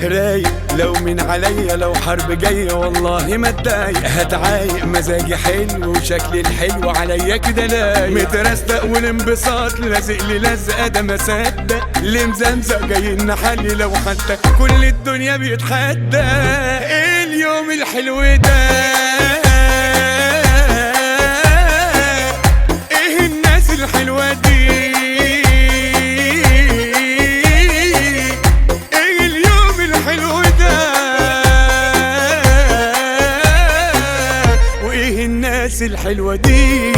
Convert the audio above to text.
رايق لو من عليا، لو حرب جاية والله ما اتضايق. هتعايق مزاجي حلو وشكلي الحلو عليا كده لايق. مترستق والانبساط لازق لي لزقة ده ما صدق. اللي مزمزق جاي نحلي لو حتى كل الدنيا بيتحدى. ايه اليوم الحلو ده، ايه الناس الحلوة دي، ايه اليوم الحلو ده، وايه الناس الحلوة دي.